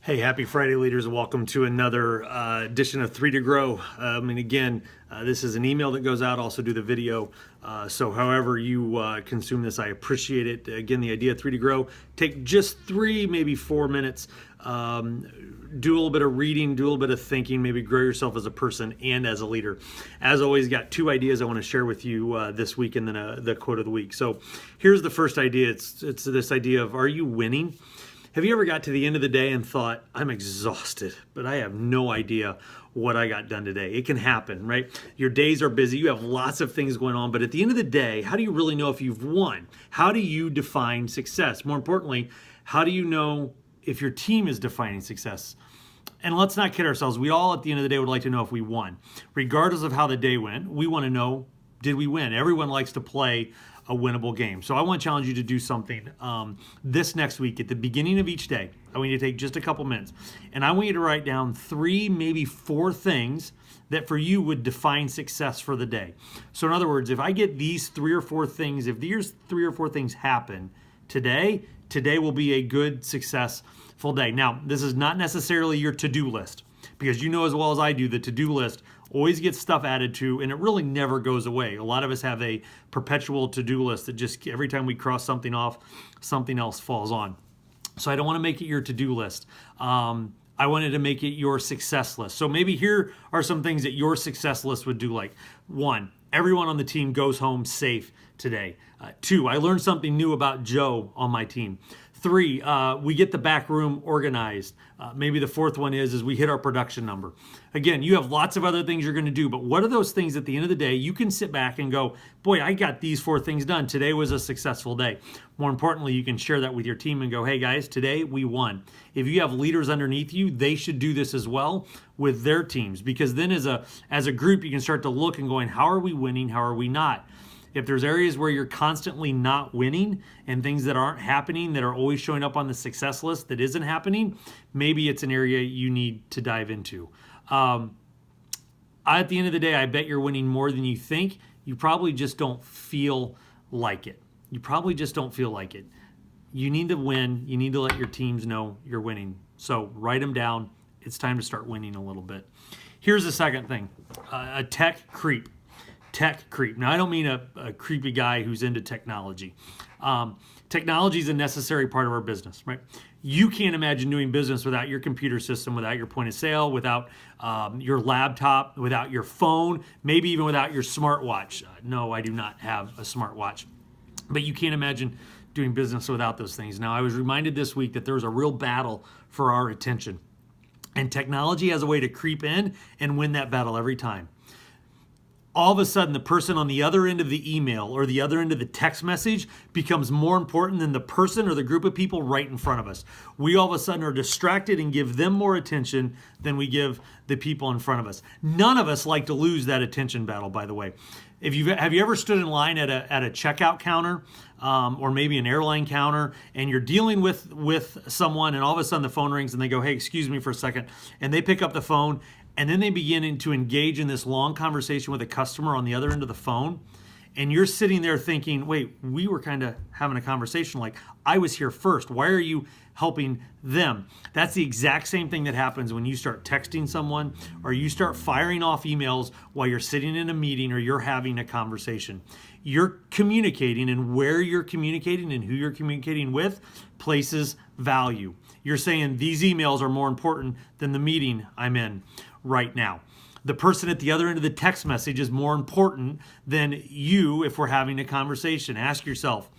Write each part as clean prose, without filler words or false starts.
Hey, happy Friday, leaders, and welcome to another edition of 3 to Grow. And again, this is an email that goes out, also do the video. So however you consume this, I appreciate it. Again, the idea of 3 to Grow, take just 3, maybe 4 minutes, do a little bit of reading, do a little bit of thinking, maybe grow yourself as a person and as a leader. As always, got 2 ideas I want to share with you this week, and then the quote of the week. So here's the first idea. It's this idea of, are you winning? Have you ever got to the end of the day and thought, I'm exhausted, but I have no idea what I got done today? It can happen, right? Your days are busy. You have lots of things going on. But at the end of the day, how do you really know if you've won? How do you define success? More importantly, how do you know if your team is defining success? And let's not kid ourselves. We all, at the end of the day, would like to know if we won. Regardless of how the day went, we want to know, did we win? Everyone likes to play a winnable game. So I want to challenge you to do something this next week. At the beginning of each day, I want you to take just a couple minutes, and I want you to write down 3, maybe 4 things that for you would define success for the day. So in other words, if I get these 3 or 4 things, if these 3 or 4 things happen today will be a good, successful day. Now, this is not necessarily your to-do list, because you know as well as I do, the to-do list always gets stuff added to, and it really never goes away. A lot of us have a perpetual to-do list that just every time we cross something off, something else falls on. So I don't want to make it your to-do list. I wanted to make it your success list. So maybe here are some things that your success list would do. Like 1, everyone on the team goes home safe today. 2, I learned something new about Joe on my team. 3, we get the back room organized. Maybe the 4th one is we hit our production number. Again, you have lots of other things you're going to do, but what are those things at the end of the day you can sit back and go, boy, I got these 4 things done. Today was a successful day. More importantly, you can share that with your team and go, hey guys, today we won. If you have leaders underneath you, they should do this as well with their teams, because then as a group, you can start to look and going, how are we winning? How are we not? If there's areas where you're constantly not winning and things that aren't happening that are always showing up on the success list that isn't happening, maybe it's an area you need to dive into. At the end of the day, I bet you're winning more than you think. You probably just don't feel like it. You probably just don't feel like it. You need to win. You need to let your teams know you're winning. So write them down. It's time to start winning a little bit. Here's the second thing, a tech creep. Tech creep. Now, I don't mean a creepy guy who's into technology. Technology is a necessary part of our business, right? You can't imagine doing business without your computer system, without your point of sale, without your laptop, without your phone, maybe even without your smartwatch. No, I do not have a smartwatch, but you can't imagine doing business without those things. Now, I was reminded this week that there was a real battle for our attention, and technology has a way to creep in and win that battle every time. All of a sudden, the person on the other end of the email or the other end of the text message becomes more important than the person or the group of people right in front of us. We all of a sudden are distracted and give them more attention than we give the people in front of us. None of us like to lose that attention battle, by the way. Have you ever stood in line at a checkout counter or maybe an airline counter, and you're dealing with someone, and all of a sudden the phone rings and they go, hey, excuse me for a second, and they pick up the phone, and then they begin to engage in this long conversation with a customer on the other end of the phone. And you're sitting there thinking, wait, we were kind of having a conversation like I was here first. Why are you helping them? That's the exact same thing that happens when you start texting someone or you start firing off emails while you're sitting in a meeting or you're having a conversation. You're communicating, and where you're communicating and who you're communicating with places value. You're saying these emails are more important than the meeting I'm in right now. The person at the other end of the text message is more important than you if we're having a conversation. Ask yourself,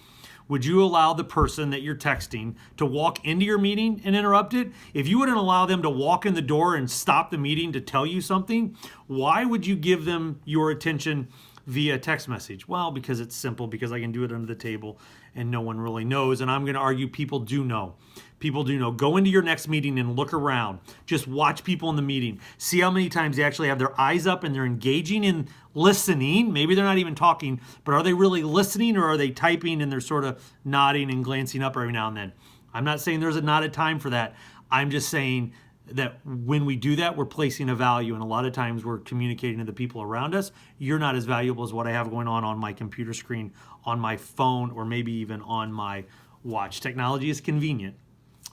would you allow the person that you're texting to walk into your meeting and interrupt it? If you wouldn't allow them to walk in the door and stop the meeting to tell you something, why would you give them your attention via text message? Well, because it's simple, because I can do it under the table and no one really knows. And I'm going to argue people do know. People do know. Go into your next meeting and look around. Just watch people in the meeting. See how many times they actually have their eyes up and they're engaging in listening. Maybe they're not even talking, but are they really listening, or are they typing and they're sort of nodding and glancing up every now and then? I'm not saying there's not a time for that. I'm just saying that when we do that, we're placing a value, and a lot of times we're communicating to the people around us. You're not as valuable as what I have going on my computer screen, on my phone, or maybe even on my watch. Technology is convenient,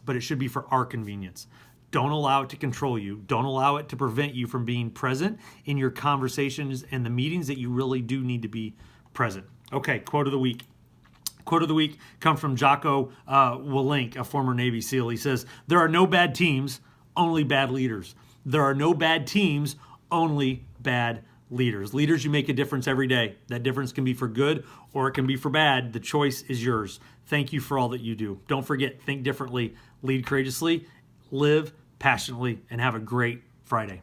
but it should be for our convenience. Don't allow it to control you. Don't allow it to prevent you from being present in your conversations and the meetings that you really do need to be present. Okay, quote of the week. Quote of the week comes from Jocko Willink, a former Navy SEAL. He says, "There are no bad teams, only bad leaders. There are no bad teams, only bad leaders." Leaders, you make a difference every day. That difference can be for good or it can be for bad. The choice is yours. Thank you for all that you do. Don't forget, think differently, lead courageously, live passionately, and have a great Friday.